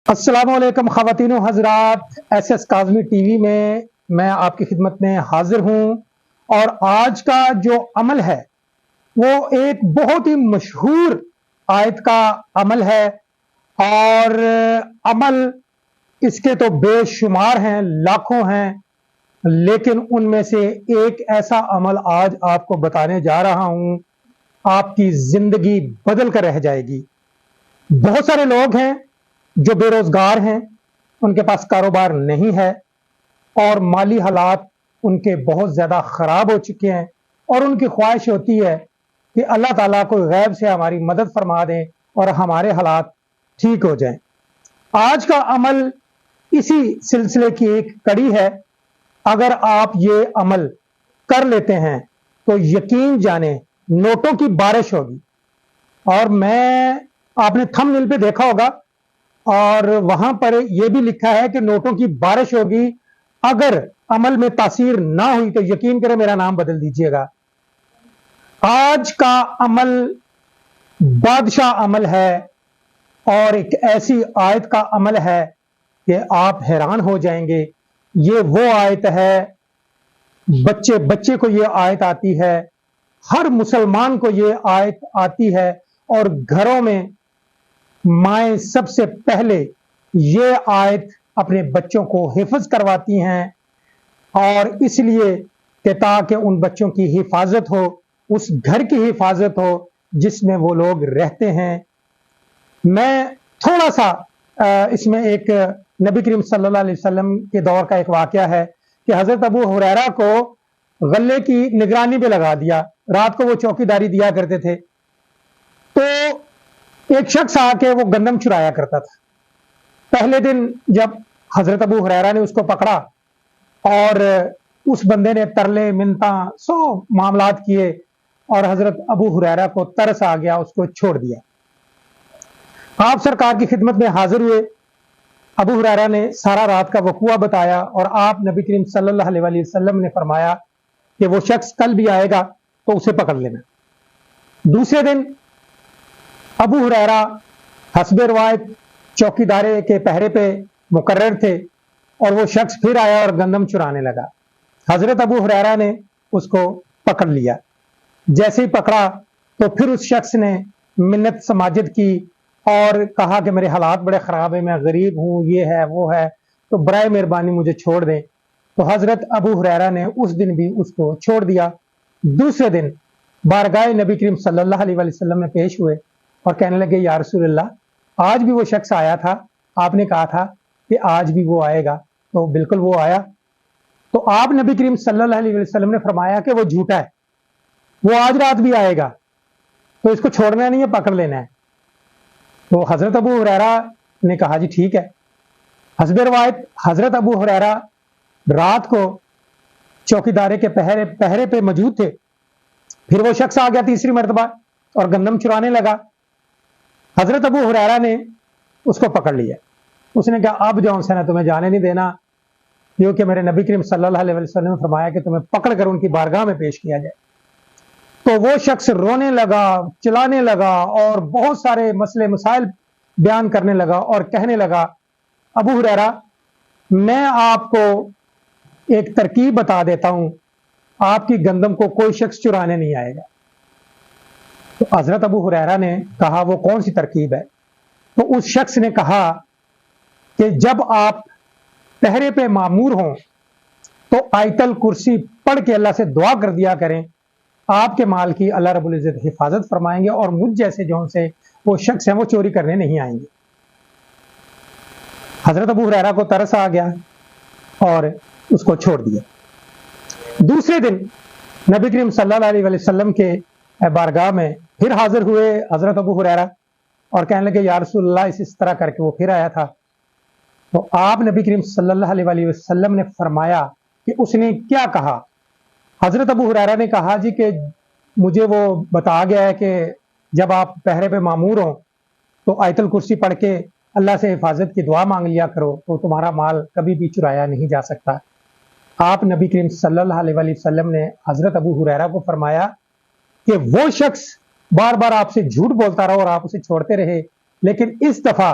السلام علیکم خواتین و حضرات، S S Kazmi T V میں آپ کی خدمت میں حاضر ہوں۔ اور آج کا جو عمل ہے وہ ایک بہت ہی مشہور آیت کا عمل ہے، اور عمل اس کے تو بے شمار ہیں، لاکھوں ہیں، لیکن ان میں سے ایک ایسا عمل آج آپ کو بتانے جا رہا ہوں، آپ کی زندگی بدل کر رہ جائے گی۔ بہت سارے لوگ ہیں جو بے روزگار ہیں، ان کے پاس کاروبار نہیں ہے، اور مالی حالات ان کے بہت زیادہ خراب ہو چکے ہیں، اور ان کی خواہش ہوتی ہے کہ اللہ تعالیٰ کو غیب سے ہماری مدد فرما دیں اور ہمارے حالات ٹھیک ہو جائیں۔ آج کا عمل اسی سلسلے کی ایک کڑی ہے۔ اگر آپ یہ عمل کر لیتے ہیں تو یقین جانیں نوٹوں کی بارش ہوگی۔ اور آپ نے تھم نیل پہ دیکھا ہوگا، اور وہاں پر یہ بھی لکھا ہے کہ نوٹوں کی بارش ہوگی۔ اگر عمل میں تاثیر نہ ہوئی تو یقین کریں میرا نام بدل دیجئے گا۔ آج کا عمل بادشاہ عمل ہے، اور ایک ایسی آیت کا عمل ہے کہ آپ حیران ہو جائیں گے۔ یہ وہ آیت ہے، بچے بچے کو یہ آیت آتی ہے، ہر مسلمان کو یہ آیت آتی ہے، اور گھروں میں مائیں سب سے پہلے یہ آیت اپنے بچوں کو حفظ کرواتی ہیں، اور اس لیے کہ تاکہ ان بچوں کی حفاظت ہو، اس گھر کی حفاظت ہو جس میں وہ لوگ رہتے ہیں۔ میں تھوڑا سا اس میں ایک نبی کریم صلی اللہ علیہ وسلم کے دور کا ایک واقعہ ہے کہ حضرت ابو ہریرہ کو غلے کی نگرانی پہ لگا دیا، رات کو وہ چوکیداری دیا کرتے تھے۔ تو ایک شخص آ کے وہ گندم چرایا کرتا تھا۔ پہلے دن جب حضرت ابو ہریرہ نے اس کو پکڑا اور اس بندے نے ترلے منتاں سو معاملات کیے، اور حضرت ابو ہریرہ کو ترس آ گیا، اس کو چھوڑ دیا۔ آپ سرکار کی خدمت میں حاضر ہوئے، ابو ہریرہ نے سارا رات کا وقوعہ بتایا، اور آپ نبی کریم صلی اللہ علیہ وسلم نے فرمایا کہ وہ شخص کل بھی آئے گا تو اسے پکڑ لینا۔ دوسرے دن ابو ہریرہ حسب روایت چوکیدارے کے پہرے پہ مقرر تھے، اور وہ شخص پھر آیا اور گندم چرانے لگا۔ حضرت ابو ہریرہ نے اس کو پکڑ لیا۔ جیسے ہی پکڑا تو پھر اس شخص نے منت سماجت کی اور کہا کہ میرے حالات بڑے خراب ہیں، میں غریب ہوں، یہ ہے وہ ہے، تو برائے مہربانی مجھے چھوڑ دیں۔ تو حضرت ابو ہریرہ نے اس دن بھی اس کو چھوڑ دیا۔ دوسرے دن بارگاہ نبی کریم صلی اللہ علیہ وسلم میں پیش ہوئے اور کہنے لگے یا رسول اللہ، آج بھی وہ شخص آیا تھا، آپ نے کہا تھا کہ آج بھی وہ آئے گا، تو بالکل وہ آیا۔ تو آپ نبی کریم صلی اللہ علیہ وسلم نے فرمایا کہ وہ جھوٹا ہے، وہ آج رات بھی آئے گا، تو اس کو چھوڑنا نہیں ہے، پکڑ لینا ہے۔ تو حضرت ابو ہریرہ نے کہا جی ٹھیک ہے۔ حسب روایت حضرت ابو ہریرہ رات کو چوکیدارے کے پہرے پہ موجود تھے۔ پھر وہ شخص آ گیا تیسری مرتبہ اور گندم چرانے لگا۔ حضرت ابو ہریرہ نے اس کو پکڑ لیا۔ اس نے کہا اب جو سے نا تمہیں جانے نہیں دینا، کیونکہ میرے نبی کریم صلی اللہ علیہ وسلم نے فرمایا کہ تمہیں پکڑ کر ان کی بارگاہ میں پیش کیا جائے۔ تو وہ شخص رونے لگا، چلانے لگا، اور بہت سارے مسئلے مسائل بیان کرنے لگا، اور کہنے لگا ابو ہریرہ میں آپ کو ایک ترکیب بتا دیتا ہوں، آپ کی گندم کو کوئی شخص چرانے نہیں آئے گا۔ تو حضرت ابو ہریرہ نے کہا وہ کون سی ترکیب ہے؟ تو اس شخص نے کہا کہ جب آپ پہرے پہ مامور ہوں تو آیت الکرسی پڑھ کے اللہ سے دعا کر دیا کریں، آپ کے مال کی اللہ رب العزت حفاظت فرمائیں گے، اور مجھ جیسے جو سے وہ شخص ہیں وہ چوری کرنے نہیں آئیں گے۔ حضرت ابو ہریرہ کو ترس آ گیا اور اس کو چھوڑ دیا۔ دوسرے دن نبی کریم صلی اللہ علیہ وسلم کے بارگاہ میں پھر حاضر ہوئے حضرت ابو ہریرہ، اور کہنے لگے یا رسول اللہ، اس طرح کر کے وہ پھر آیا تھا۔ تو آپ نبی کریم صلی اللہ علیہ وسلم نے فرمایا کہ اس نے کیا کہا؟ حضرت ابو ہریرہ نے کہا جی کہ مجھے وہ بتا گیا ہے کہ جب آپ پہرے پہ مامور ہوں تو آیت الکرسی پڑھ کے اللہ سے حفاظت کی دعا مانگ لیا کرو، تو تمہارا مال کبھی بھی چرایا نہیں جا سکتا۔ آپ نبی کریم صلی اللہ علیہ وسلم نے حضرت ابو ہریرہ کو فرمایا کہ وہ شخص بار بار آپ سے جھوٹ بولتا رہا اور آپ اسے چھوڑتے رہے، لیکن اس دفعہ